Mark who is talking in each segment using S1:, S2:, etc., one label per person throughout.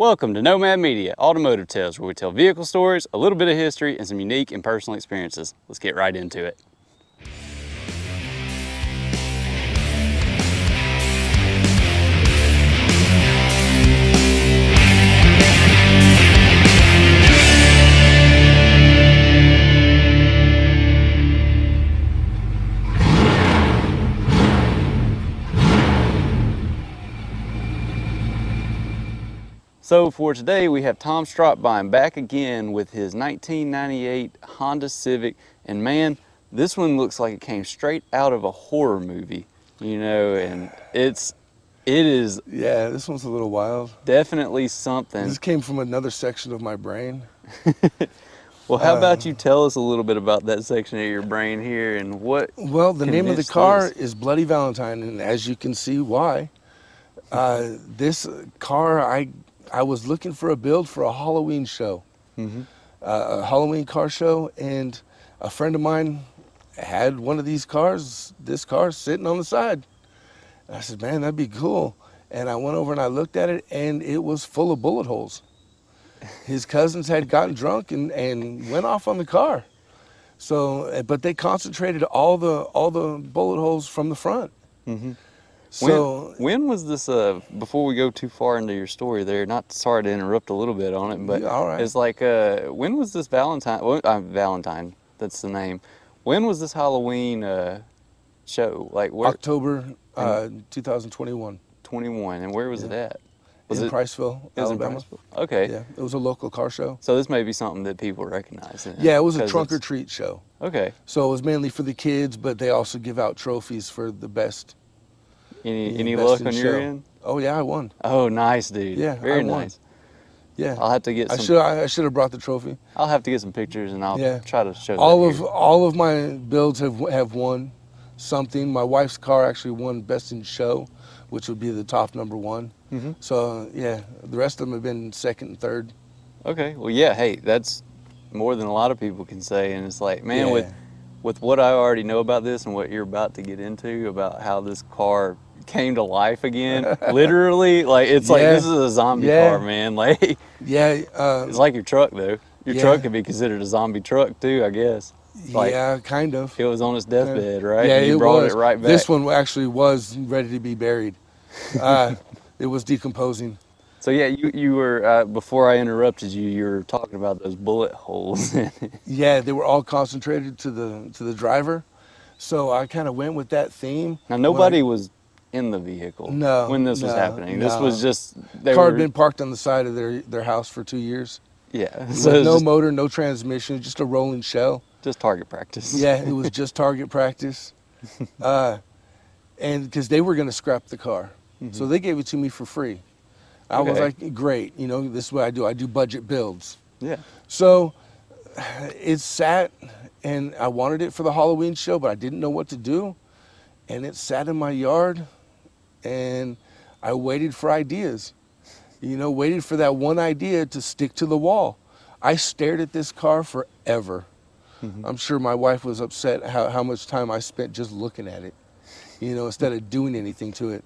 S1: Welcome to Nomad Media, Automotive Tales, where we tell vehicle stories, a little bit of history, and some unique and personal experiences. Let's get right into it. So for today, we have Tom Strockbine back again with his 1998 Honda Civic. And man, this one looks like it came straight out of a horror movie, you know, and it is.
S2: Yeah, this one's a little wild.
S1: Definitely something.
S2: This came from another section of my brain.
S1: Well, how about you tell us a little bit about that section of your brain here and what?
S2: Well, the name of the
S1: convinced
S2: car
S1: this?
S2: is Bloody Valentine, and as you can see why. This car, I was looking for a build for a Halloween show, a Halloween car show, and a friend of mine had one of these cars, this car sitting on the side. And I said, man, that'd be cool. And I went over and I looked at it, and it was full of bullet holes. His cousins had gotten drunk and went off on the car. So, but they concentrated all the bullet holes from the front. So
S1: when was this, before we go too far into your story there, not sorry to interrupt a little bit on it, but
S2: Yeah, all right.
S1: it's like, when was this Valentine, that's the name. When was this Halloween show? Like where?
S2: October 2021.
S1: 21, and where was it at?
S2: In Priceville,
S1: It was in
S2: Alabama.
S1: Priceville? Okay.
S2: Yeah, it was a local car show.
S1: So this may be something that people recognize. Then,
S2: Yeah, it was a
S1: 'cause
S2: trunk or
S1: it's-
S2: treat show.
S1: Okay.
S2: So it was mainly for the kids, but they also give out trophies for the best.
S1: Any
S2: best
S1: luck
S2: in
S1: on your
S2: show.
S1: end?
S2: Oh yeah, I won.
S1: Oh, nice, dude.
S2: Yeah,
S1: Very
S2: I won.
S1: nice.
S2: Yeah,
S1: I'll have to get
S2: I
S1: some.
S2: should have brought the trophy.
S1: I'll have to get some pictures, and I'll
S2: Yeah.
S1: try to show
S2: All
S1: that here.
S2: of my builds have won something. My wife's car actually won best in show, which would be the top number one. So yeah, the rest of them have been second and third.
S1: Okay. Well, yeah. Hey, that's more than a lot of people can say, and it's like, man,
S2: Yeah.
S1: with what I already know about this and what you're about to get into about how this car came to life again, literally, like it's like
S2: Yeah.
S1: this is a zombie
S2: Yeah.
S1: car, man. Like
S2: Yeah,
S1: it's like your truck though. Your
S2: Yeah.
S1: truck could be considered a zombie truck too, I guess. Like
S2: yeah, kind of.
S1: it was on its deathbed, right?
S2: Yeah,
S1: And you
S2: it
S1: brought
S2: was.
S1: it right back.
S2: This one actually was ready to be buried. It was decomposing.
S1: So yeah, you were before I interrupted you. You were talking about those bullet holes.
S2: Yeah, they were all concentrated to the driver. So I kind of went with that theme.
S1: Now nobody was in the vehicle
S2: No,
S1: when this was
S2: no,
S1: happening. This
S2: no.
S1: was just
S2: The car had been parked on the side of their house for 2 years.
S1: yeah.
S2: With
S1: So it was
S2: no
S1: just,
S2: motor, no transmission, just a rolling shell.
S1: just target practice.
S2: Yeah, it was just target practice. And because they were going to scrap the car. So they gave it to me for free. I was
S1: Okay.
S2: like, great, this is what I do. I do budget builds.
S1: Yeah.
S2: So it sat, and I wanted it for the Halloween show, but I didn't know what to do. And it sat in my yard, and I waited for ideas. Waited for that one idea to stick to the wall. I stared at this car forever. I'm sure my wife was upset how much time I spent just looking at it, instead of doing anything to it.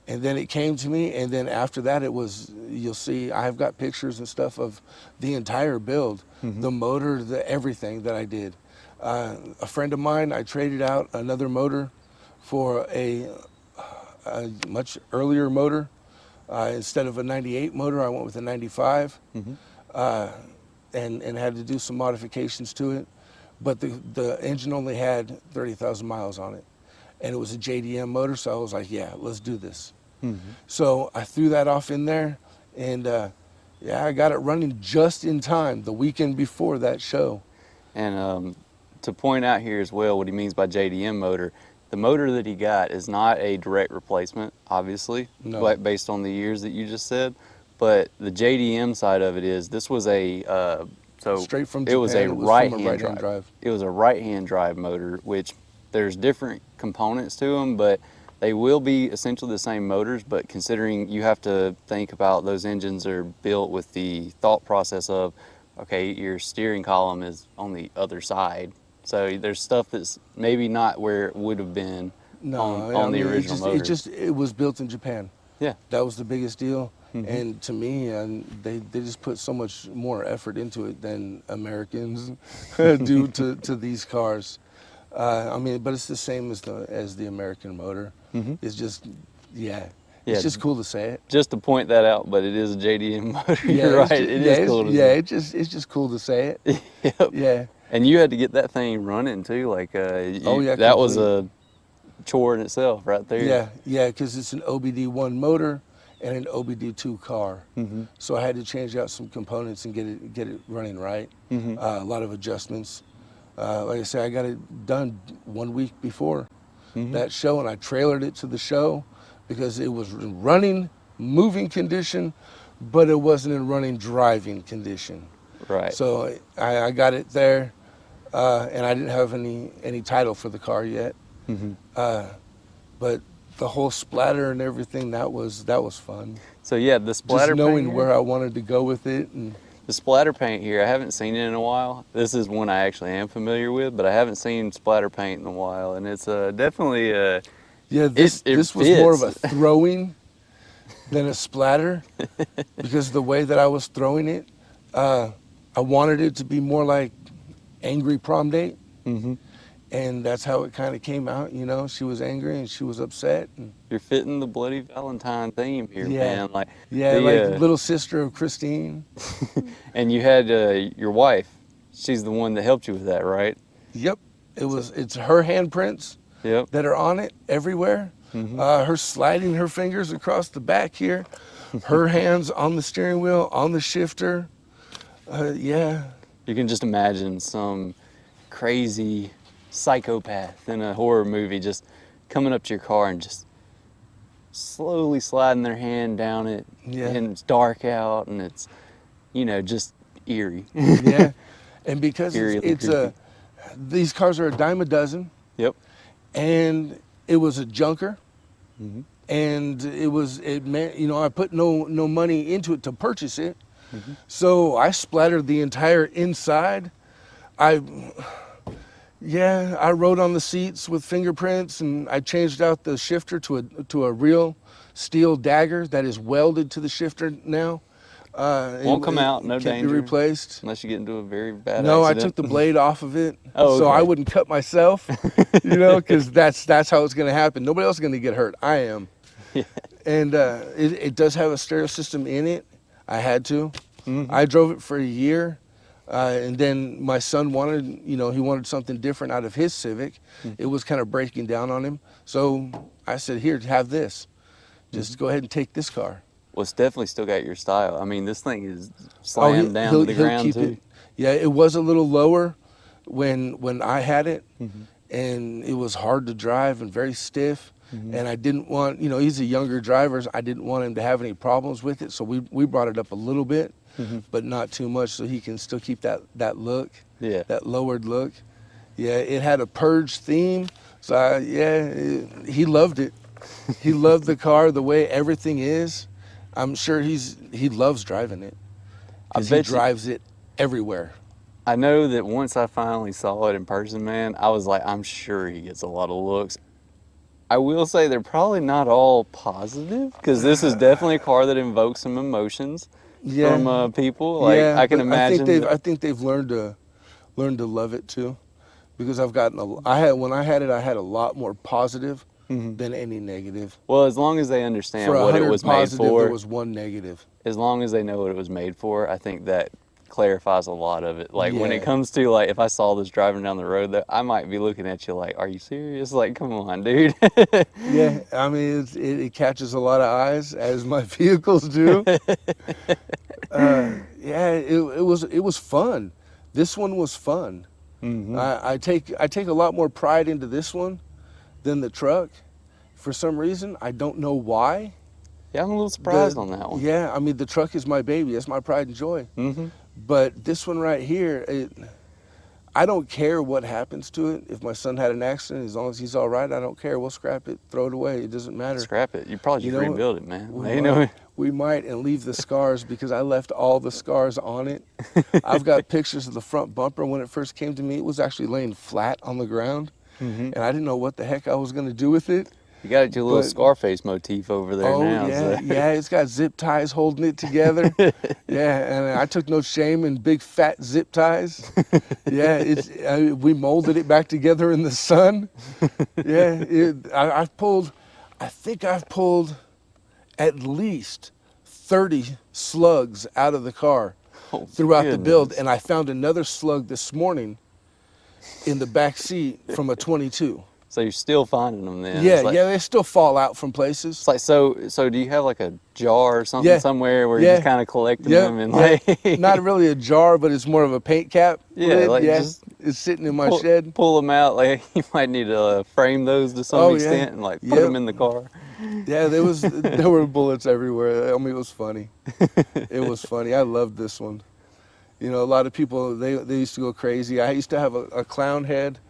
S2: And then it came to me, and then after that it was, you'll see, I've got pictures and stuff of the entire build, the motor, everything that I did. A friend of mine, I traded out another motor for a much earlier motor. Instead of a 98 motor, I went with a 95, and had to do some modifications to it. But the engine only had 30,000 miles on it. And it was a JDM motor, so I was like, yeah, let's do this. So I threw that off in there, and I got it running just in time the weekend before that show.
S1: And to point out here as well what he means by JDM motor, the motor that he got is not a direct replacement, obviously,
S2: No.
S1: like based on the years that you just said. But the JDM side of it is this was a
S2: Straight from
S1: it was a
S2: Japan, it was from a
S1: right-hand
S2: right-hand
S1: drive.
S2: drive.
S1: It was a right-hand drive motor, which there's different components to them, but they will be essentially the same motors. But considering you have to think about those engines are built with the thought process of, okay, your steering column is on the other side. So there's stuff that's maybe not where it would have been on the original motor.
S2: It was built in Japan.
S1: Yeah.
S2: That was the biggest deal. And to me, they just put so much more effort into it than Americans do to these cars. I mean, but it's the same as the American motor. It's just, yeah,
S1: Yeah,
S2: it's just cool to say it.
S1: just to point that out, but it is a JDM motor.
S2: Yeah,
S1: You're
S2: it's
S1: right.
S2: just,
S1: It
S2: yeah,
S1: is cool to
S2: yeah,
S1: say.
S2: it's just cool to say it.
S1: Yep.
S2: Yeah.
S1: And you had to get that thing running too. Like,
S2: Oh yeah,
S1: that was
S2: complete.
S1: a chore in itself right there.
S2: Yeah, yeah, because it's an OBD1 motor and an OBD2 car. So I had to change out some components and get it running right. A lot of adjustments. Like I said, I got it done 1 week before that show, and I trailered it to the show because it was in running, moving condition, but it wasn't in running, driving condition.
S1: Right.
S2: So I got it there, and I didn't have any title for the car yet. But the whole splatter and everything, that was fun.
S1: So yeah, the splatter
S2: Just knowing
S1: paint
S2: where I wanted to go with it. And
S1: the splatter paint here, I haven't seen it in a while. This is one I actually am familiar with, but I haven't seen splatter paint in a while, and it's definitely
S2: yeah, this
S1: it
S2: was more of a
S1: fits.
S2: throwing than a splatter because the way that I was throwing it, I wanted it to be more like Angry Prom Date. And that's how it kind of came out, you know. She was angry and she was upset. And
S1: You're fitting the Bloody Valentine theme here,
S2: yeah,
S1: man. Like,
S2: yeah,
S1: the,
S2: like little sister of Christine.
S1: and you had your wife. She's the one that helped you with that, right?
S2: Yep, it's her handprints
S1: Yep.
S2: that are on it everywhere. Her sliding her fingers across the back here, her hands on the steering wheel, on the shifter. Yeah,
S1: You can just imagine some crazy psychopath in a horror movie just coming up to your car and just slowly sliding their hand down it.
S2: Yeah.
S1: And it's dark out and it's, just eerie.
S2: yeah. And because
S1: Eerily
S2: it's
S1: creepy.
S2: these cars are a dime a dozen,
S1: Yep.
S2: and it was a junker. And it meant, I put no money into it to purchase it. So I splattered the entire inside. I wrote on the seats with fingerprints, and I changed out the shifter to a real steel dagger that is welded to the shifter now.
S1: Won't come out, no
S2: can't
S1: danger.
S2: be replaced.
S1: Unless you get into a very bad
S2: No, I
S1: accident.
S2: took the blade off of it,
S1: Oh,
S2: so I
S1: okay.
S2: wouldn't cut myself, because that's how it's going to happen. Nobody else is going to get hurt. I am.
S1: Yeah.
S2: And it does have a stereo system in it. I had to. I drove it for a year, and then my son wanted, he wanted something different out of his Civic. It was kind of breaking down on him, so I said, "Here, have this. Just go ahead and take this car."
S1: Well, it's definitely still got your style. I mean, this thing is slammed down to the ground
S2: keep
S1: too.
S2: it. Yeah, it was a little lower when I had it, and it was hard to drive and very stiff. And I didn't want, he's a younger driver, so I didn't want him to have any problems with it. So we brought it up a little bit, but not too much, so he can still keep that look,
S1: Yeah.
S2: that lowered look. Yeah, it had a purge theme, so he loved it. He loved the car, the way everything is. I'm sure he loves driving it, because he
S1: bet you-
S2: drives it everywhere.
S1: I know that once I finally saw it in person, man, I was like, I'm sure he gets a lot of looks. I will say they're probably not all positive, because this is definitely a car that invokes some emotions from people. Like, I can
S2: but
S1: imagine.
S2: I think they've learned to love it too, because when I had it, I had a lot more positive than any negative.
S1: Well, as long as they understand
S2: For
S1: what it
S2: 100
S1: was made
S2: positive,
S1: for,
S2: there was one negative.
S1: as long as they know what it was made for, I think that clarifies a lot of it. Like, when it
S2: Yeah.
S1: comes to, like, if I saw this driving down the road, that I might be looking at you like, are you serious? Like, come on, dude.
S2: Yeah, I mean, it catches a lot of eyes, as my vehicles do. It was fun. This one was fun. I take a lot more pride into this one than the truck. For some reason, I don't know why.
S1: Yeah, I'm a little surprised on that one.
S2: Yeah, I mean, the truck is my baby. That's my pride and joy. But this one right here, I don't care what happens to it. If my son had an accident, as long as he's all right, I don't care. We'll scrap it, throw it away. It doesn't matter.
S1: Scrap it. You probably
S2: You
S1: just
S2: know,
S1: rebuild it, man.
S2: We we might, and leave the scars, because I left all the scars on it. I've got pictures of the front bumper when it first came to me. It was actually laying flat on the ground, and I didn't know what the heck I was going to do with it.
S1: You got your little
S2: But
S1: Scarface motif over there
S2: oh
S1: now.
S2: yeah,
S1: So.
S2: yeah, it's got zip ties holding it together. Yeah, and I took no shame in big fat zip ties. Yeah, we molded it back together in the sun. Yeah, I think I've pulled at least 30 slugs out of the car
S1: Oh
S2: throughout the build,
S1: goodness.
S2: and I found another slug this morning in the back seat from a 22.
S1: So you're still finding them then?
S2: Yeah, yeah, they still fall out from places.
S1: It's like so. Do you have like a jar or something
S2: Yeah,
S1: somewhere where you're just
S2: yeah,
S1: kind of collecting
S2: yeah,
S1: them and
S2: yeah.
S1: like?
S2: Not really a jar, but it's more of a paint cap
S1: Yeah,
S2: lid.
S1: like
S2: Yeah,
S1: just
S2: it's sitting in my shed.
S1: pull them out. Like you might need to frame those to some
S2: Oh yeah,
S1: extent and like put
S2: yep.
S1: them in the car.
S2: Yeah, there were bullets everywhere. I mean, it was funny. It was funny. I loved this one. You know, a lot of people they used to go crazy. I used to have a clown head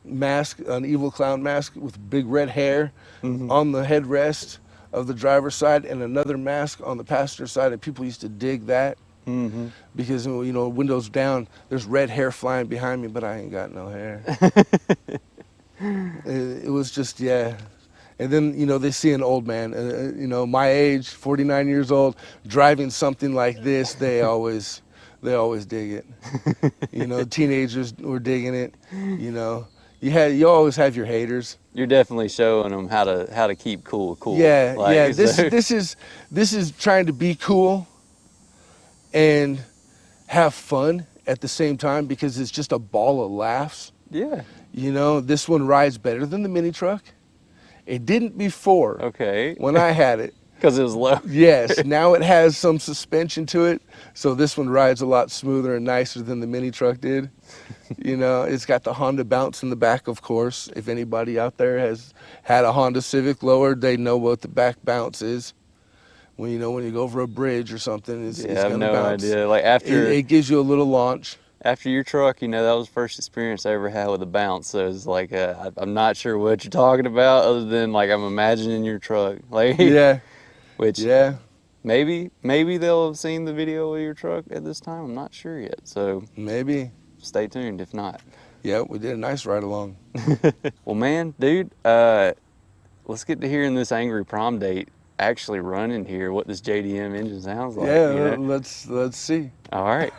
S2: mask, an evil clown mask with big red hair
S1: Hmm.
S2: on the headrest of the driver's side, and another mask on the passenger side. And people used to dig that
S1: Hmm.
S2: because, you know, windows down, there's red hair flying behind me, but I ain't got no hair. It was just, yeah. And then, you know, they see an old man, you know, my age, 49 years old, driving something like this. They always dig it. You know, teenagers were digging it. You know, you always have your haters.
S1: You're definitely showing them how to keep cool.
S2: Yeah, yeah.
S1: Like so.
S2: This is trying to be cool and have fun at the same time because it's just a ball of laughs.
S1: Yeah.
S2: You know, this one rides better than the mini truck. It didn't before
S1: Okay.
S2: when I had it.
S1: Because it was low.
S2: Yes, now it has some suspension to it, so this one rides a lot smoother and nicer than the mini truck did. You know, it's got the Honda bounce in the back, of course. If anybody out there has had a Honda Civic lowered, they know what the back bounce is. When you go over a bridge or something, it's
S1: Yeah, I have
S2: gonna
S1: no
S2: bounce.
S1: idea. Like after
S2: It gives you a little launch.
S1: after your truck, you know, that was the first experience I ever had with a bounce. So it's like I'm not sure what you're talking about, other than like I'm imagining your truck, like
S2: Yeah,
S1: which
S2: yeah,
S1: maybe they'll have seen the video of your truck at this time. I'm not sure yet. So
S2: maybe.
S1: stay tuned if not.
S2: Yeah, we did a nice ride along.
S1: Well, man, dude, let's get to hearing this Angry Prom Date actually running here. What this JDM engine sounds like.
S2: Yeah,
S1: You know?
S2: let's see.
S1: All right.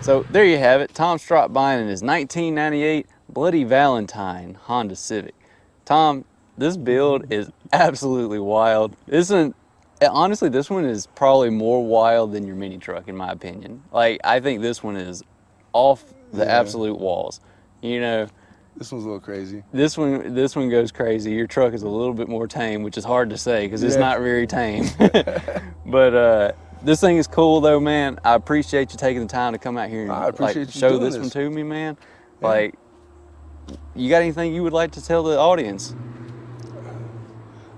S1: So there you have it, Tom Strockbine in his 1998 Bloody Valentine Honda Civic. Tom, this build is absolutely wild. Honestly, this one is probably more wild than your mini truck in my opinion. Like, I think this one is off the
S2: Yeah.
S1: absolute walls. You know,
S2: This one's a little crazy.
S1: this one goes crazy. Your truck is a little bit more tame, which is hard to say because it's
S2: Yeah.
S1: not very tame. But this thing is cool though, man. I appreciate you taking the time to come out here and
S2: I appreciate
S1: like
S2: you
S1: show
S2: doing
S1: this
S2: this.
S1: one to me, man.
S2: Yeah.
S1: Like, you got anything you would like to tell the audience?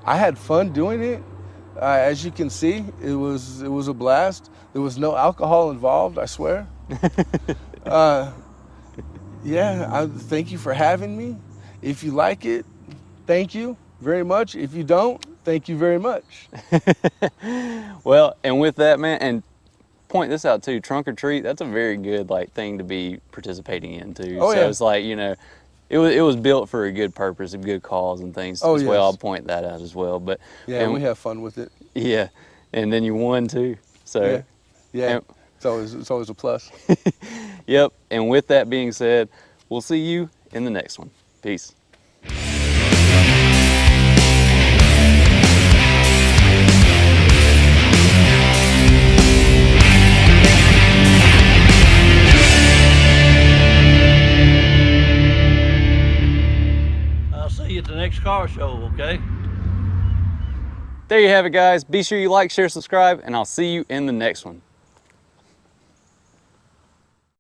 S2: I had fun doing it. As you can see, it was a blast. There was no alcohol involved, I swear. Yeah, thank you for having me. If you like it, thank you very much. If you don't, thank you very much.
S1: Well, and with that, man, and point this out too, trunk or treat, that's a very good like thing to be participating in too.
S2: Oh,
S1: So
S2: yeah.
S1: it's like, you know, it was built for a good purpose, a good cause and things
S2: Oh,
S1: as well.
S2: yes.
S1: I'll point that out as well. But
S2: Yeah,
S1: and,
S2: we have fun with it.
S1: yeah, and then you won too. So
S2: Yeah, yeah.
S1: and-
S2: It's always a plus.
S1: yep. And with that being said, we'll see you in the next one. Peace.
S3: I'll see you at the next car show, okay?
S1: There you have it, guys. Be sure you like, share, subscribe, and I'll see you in the next one.